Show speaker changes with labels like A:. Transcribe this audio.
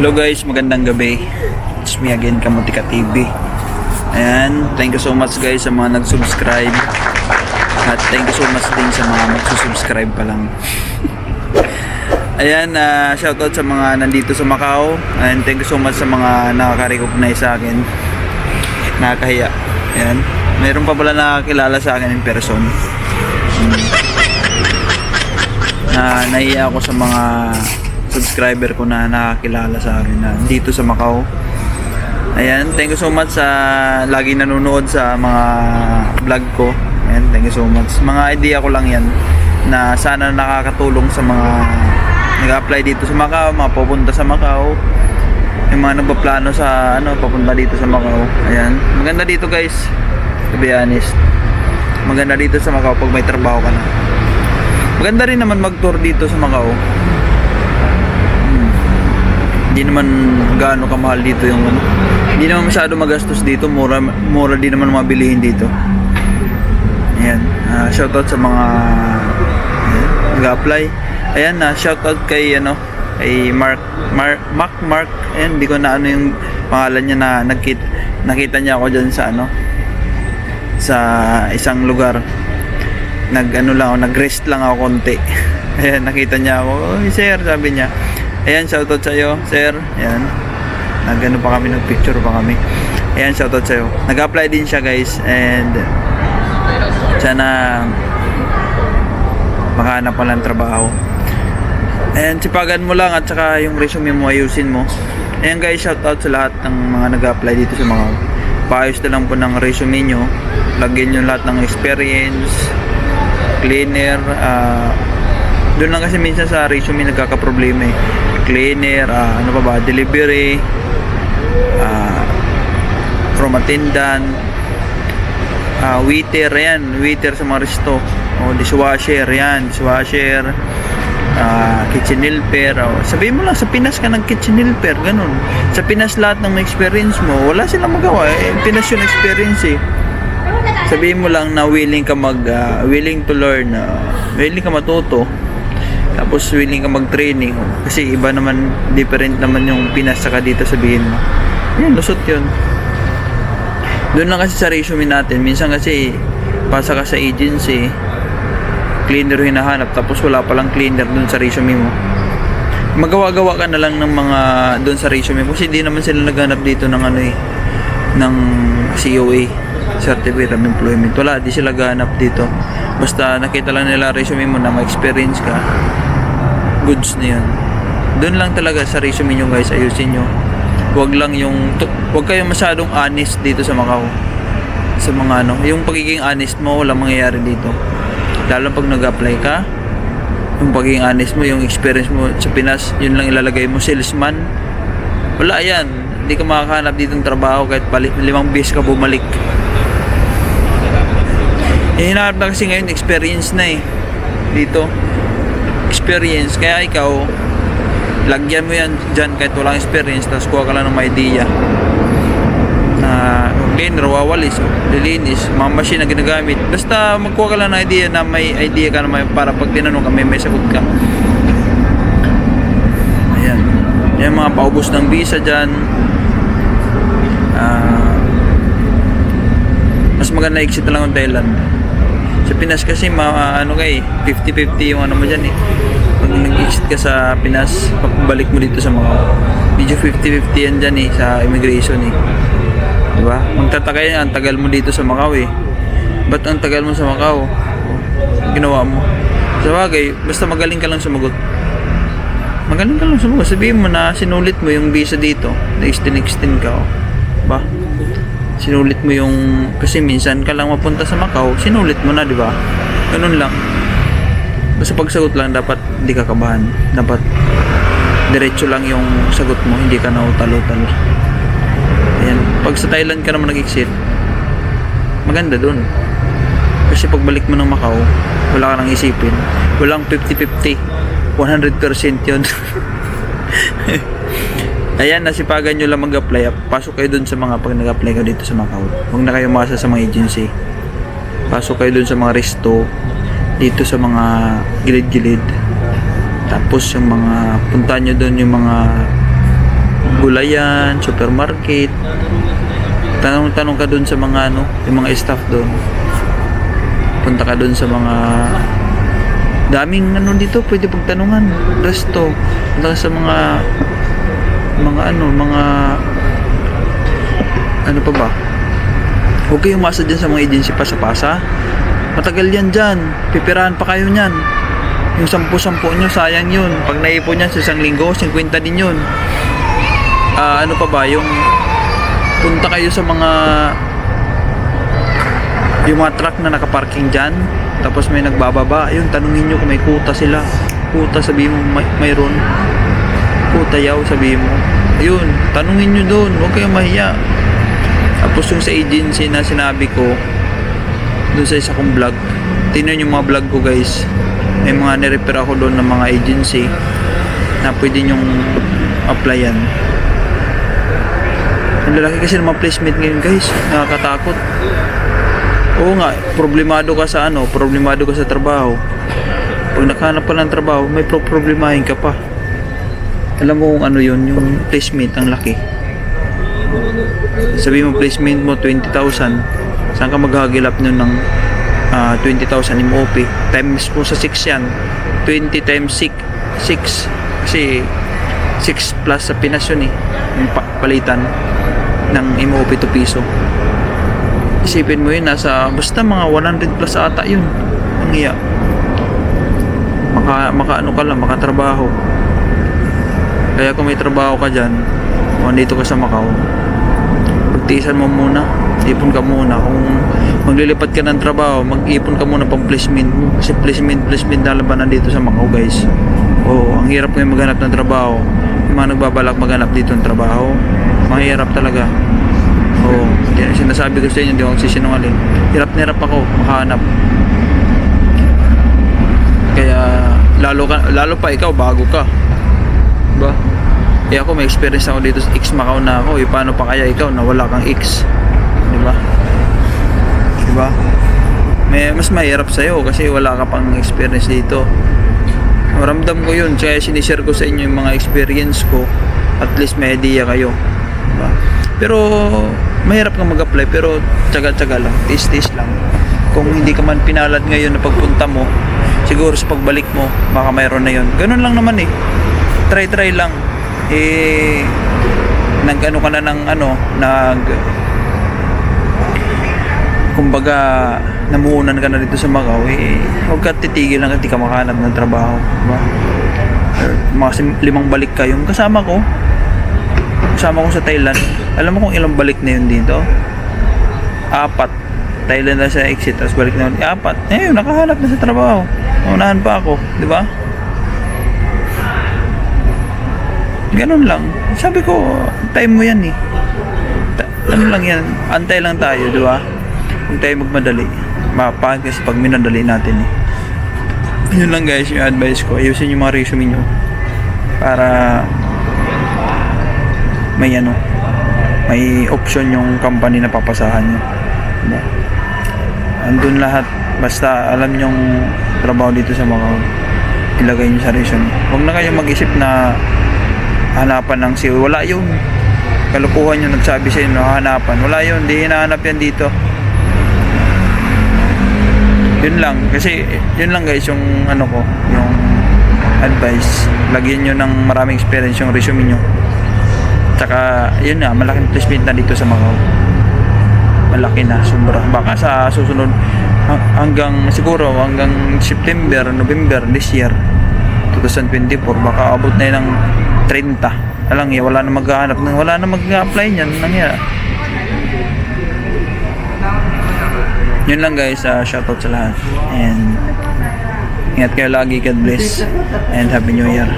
A: Hello guys, magandang gabi. It's me again, Kamutika TV. Ayan, thank you so much guys sa mga nag-subscribe. At thank you so much din sa mga magsusubscribe pa lang. Ayan, shoutout sa mga nandito sa Macau. And thank you so much sa mga nakaka-recognize sa akin. Nakakahiya. Ayan, mayroon pa pala nakakilala sa akin in person. Nahiya ako sa mga subscriber ko na nakakilala sa akin na dito sa Macau. Ayan, thank you so much sa lagi nanonood sa mga vlog ko. Ayan, thank you so much. Mga idea ko lang yan na sana nakakatulong sa mga nag-apply dito sa Macau, mga pupunta sa Macau, yung mga nagpaplano sa papunta dito sa Macau. Ayan, maganda dito guys, to be honest. Maganda dito sa Macau pag may trabaho ka na. Maganda rin naman mag-tour dito sa Macau. Hindi naman gaano kamahal dito yung hindi naman masyado magastos dito, mura din naman mabilihin dito. Ayan, shoutout sa mga nag-apply. Ayan, shoutout kay kay Mark. Ayan, hindi ko na yung pangalan niya na nakita niya ako diyan sa sa isang lugar. Nag-rest lang ako konti. Ayan, nakita niya ako, "Oy, sir," sabi niya. Ayan, shoutout sa iyo, sir. Ayan. Pa kami, nag-picture pa kami. Ayan, shoutout sa iyo. Nag-apply din siya, guys, and sana makahanap pa lang trabaho. Ayan, sipagan mo lang at saka yung resume mo ayusin mo. Ayan, guys, shoutout sa lahat ng mga nag-apply dito sa mga paayos na lang po ng resume nyo. Lagyan nyo lahat ng experience, cleaner, doon lang kasi minsan sa resume nagkakaproblema eh. Cleaner, delivery, from attendant, waiter, yan, waiter sa mga resto, dishwasher, yan, dishwasher, kitchen helper. Sabihin mo lang, sa Pinas ka ng kitchen helper, ganun. Sa Pinas lahat ng may experience mo, wala silang magawa eh. Pinas yung experience eh. Sabihin mo lang na willing ka willing to learn, willing ka matuto, tapos willing ka mag-training. Kasi iba naman, different naman yung Pinas saka dito, sabihin mo. Yan, lusot yun. Doon lang kasi sa resume natin, minsan kasi pasa ka sa agency, cleaner hinahanap, tapos wala palang cleaner doon sa resume mo. Magawa-gawa ka na lang ng mga doon sa resume mo, kasi hindi naman sila naghanap dito ng ng COA, Certificate of Employment. Wala, di sila gahanap dito. Basta nakita lang nila resume mo na may experience ka, goods na yun. Doon lang talaga sa resume nyo guys, ayusin nyo. Wag kayong masyadong honest dito sa Macau. Sa mga yung pagiging honest mo, walang mangyayari dito. Lalo pag nag-apply ka, yung pagiging honest mo, yung experience mo sa Pinas, yun lang ilalagay mo, salesman. Wala yan. Hindi ka makakahanap dito ng trabaho kahit 5 beses ka bumalik. Hinahanap na kasi ngayon experience na eh dito, experience. Kaya ikaw lagyan mo yan dyan kahit walang experience, tapos kuha ka lang ng idea na cleaner, wawalis, lilinis, mga machine na ginagamit. Basta magkuha ka lang ng idea na may idea ka na para pag tinanong ka may sagot ka. Ayan, yan mga paubos ng visa dyan. Mas maganda exit na lang ng Thailand. Sa Pinas kasi 50-50 yung mo dyan eh. Pag nag-exit ka sa Pinas, pagbalik mo dito sa Macau, medyo 50-50 yan dyan eh, sa immigration eh. Diba? Magtataka yan, ang tagal mo dito sa Macau eh. Ba't ang tagal mo sa Macau? Ginawa mo. Sa bagay, basta magaling ka lang sumagot. Magaling ka lang sumagot. Sabihin mo na sinulit mo yung visa dito, na-extend ka. Ba? Sinulit mo yung, kasi minsan ka lang mapunta sa Macau, sinulit mo na, di ba? Ganun lang. Basta pagsagot lang, dapat hindi ka kabahan. Dapat diretso lang yung sagot mo, hindi ka na utalo-talo. Ayan. Pag sa Thailand ka naman nag-exit, maganda dun. Kasi pagbalik mo ng Macau, wala ka nang isipin. Walang 50-50. 100% yun. Ayan, nasipagan nyo lang mag-apply. Pasok kayo dun sa mga pag nag-apply ka dito sa Macau. Huwag na kayo masa sa mga agency. Pasok kayo dun sa mga resto, dito sa mga gilid-gilid. Tapos yung mga punta nyo dun yung mga gulayan, supermarket. Tanong-tanong ka dun sa mga yung mga staff dun. Punta ka dun sa mga daming dito pwede pagtanungan. Resto. Punta ka sa mga ano pa ba? Huwag kayong umasa dyan sa mga agency pasa-pasa. Matagal yan dyan. Pipirahan pa kayo nyan. Yung 10-10 nyo, sayang yun. Pag naipon yan sa isang linggo, 50 din yun. Ano pa ba? Yung punta kayo sa yung mga truck na nakaparking dyan, tapos may nagbababa, yun, tanungin nyo kung may kuta sila. Kuta, sabihin mo, mayroon. Kuta yaw, sabihin mo. Ayun, tanungin nyo doon, huwag kayong mahiya. Tapos yung sa agency na sinabi ko, doon sa isa kong vlog, tingnan yung mga vlog ko guys. May mga nirepair ako doon ng mga agency na pwede nyong applyan. Ang lalaki kasi ng mga placement ngayon guys, nakakatakot. Oo nga, problemado ka sa problemado ka sa trabaho. Pag nakahanap ka ng trabaho, may problemahin ka pa. Alam mo kung ano yun, yung placement, ang laki. Sabi mo placement mo 20,000, saan ka maghahagilap nyo ng 20,000 MOP? Times mo sa 6 yan, 20 times 6 kasi 6 plus sa Pinas yun yung palitan ng MOP to piso. Isipin mo yun, basta mga 100 plus ata yun ang iya. Makatrabaho. Kaya kung may trabaho ka dyan, kung andito ka sa Macau, pagtiisan mo muna, ipon ka muna. Kung maglilipat ka ng trabaho, mag-ipon ka muna pang placement mo. Kasi placement na labanan dito sa Macau guys. Ang hirap ngayon maghanap ng trabaho. Yung mga nagbabalak maghanap dito ng trabaho, mahirap talaga. Sinasabi ko sa inyo, hindi ako nagsisinungaling. Hirap na hirap ako makahanap. Kaya lalo pa ikaw, bago ka, diba? Kaya ako may experience ako dito sa X Macau na ako. Paano pa kaya ikaw na wala kang X, diba? Mas mahirap sa'yo kasi wala ka pang experience dito. Maramdam ko yun, kaya sinishare ko sa inyo yung mga experience ko. At least may idea kayo, diba? Pero mahirap kang mag-apply, pero tsaga-tsaga lang, tis-tis lang. Kung hindi ka man pinalad ngayon na pagpunta mo, siguro sa pagbalik mo baka mayroon na yun. Ganun lang naman try lang. Nag-ano ka na ng kumbaga namuunan ka na dito sa Macau, huwag ka titigil lang, hindi ka makahanap ng trabaho, diba? Mga 5 balik ka. Yung kasama ko sa Thailand, alam mo kung ilang balik na yun dito? 4. Thailand na sa exit, tapos balik na yun 4. Nakahanap na sa trabaho. Unahan pa ako, di ba? Ganun lang. Sabi ko, time mo yan ano lang yan, antay lang tayo, di ba? Kung tayo magmadali, mapangit kasi pag minadali natin Yun lang guys, yung advice ko. Ayusin yung mga resume nyo para may option yung company na papasahan nyo, diba? Andun lahat, basta alam nyong trabaho dito sa Macau, ilagay nyo sa resume. Huwag na kayong mag-isip na hanapan ng CEO. Wala yun. Kalukuhan yung nagsabi sa inyo hanapan. Wala yun, di hinahanap yan dito. Yun lang, kasi yun lang guys yung yung advice. Lagyan nyo ng maraming experience yung resume nyo. Tsaka yun na, malaking placement na dito sa Macau. Malaki na, sobra. Baka sa susunod hanggang September, November this year 2024, baka abot na yun ng 30. Alang wala na maghahanap, wala na mag-apply niyan nangyari. Yun lang guys, shoutout sa lahat and ingat kayo lagi, God bless and Happy New Year.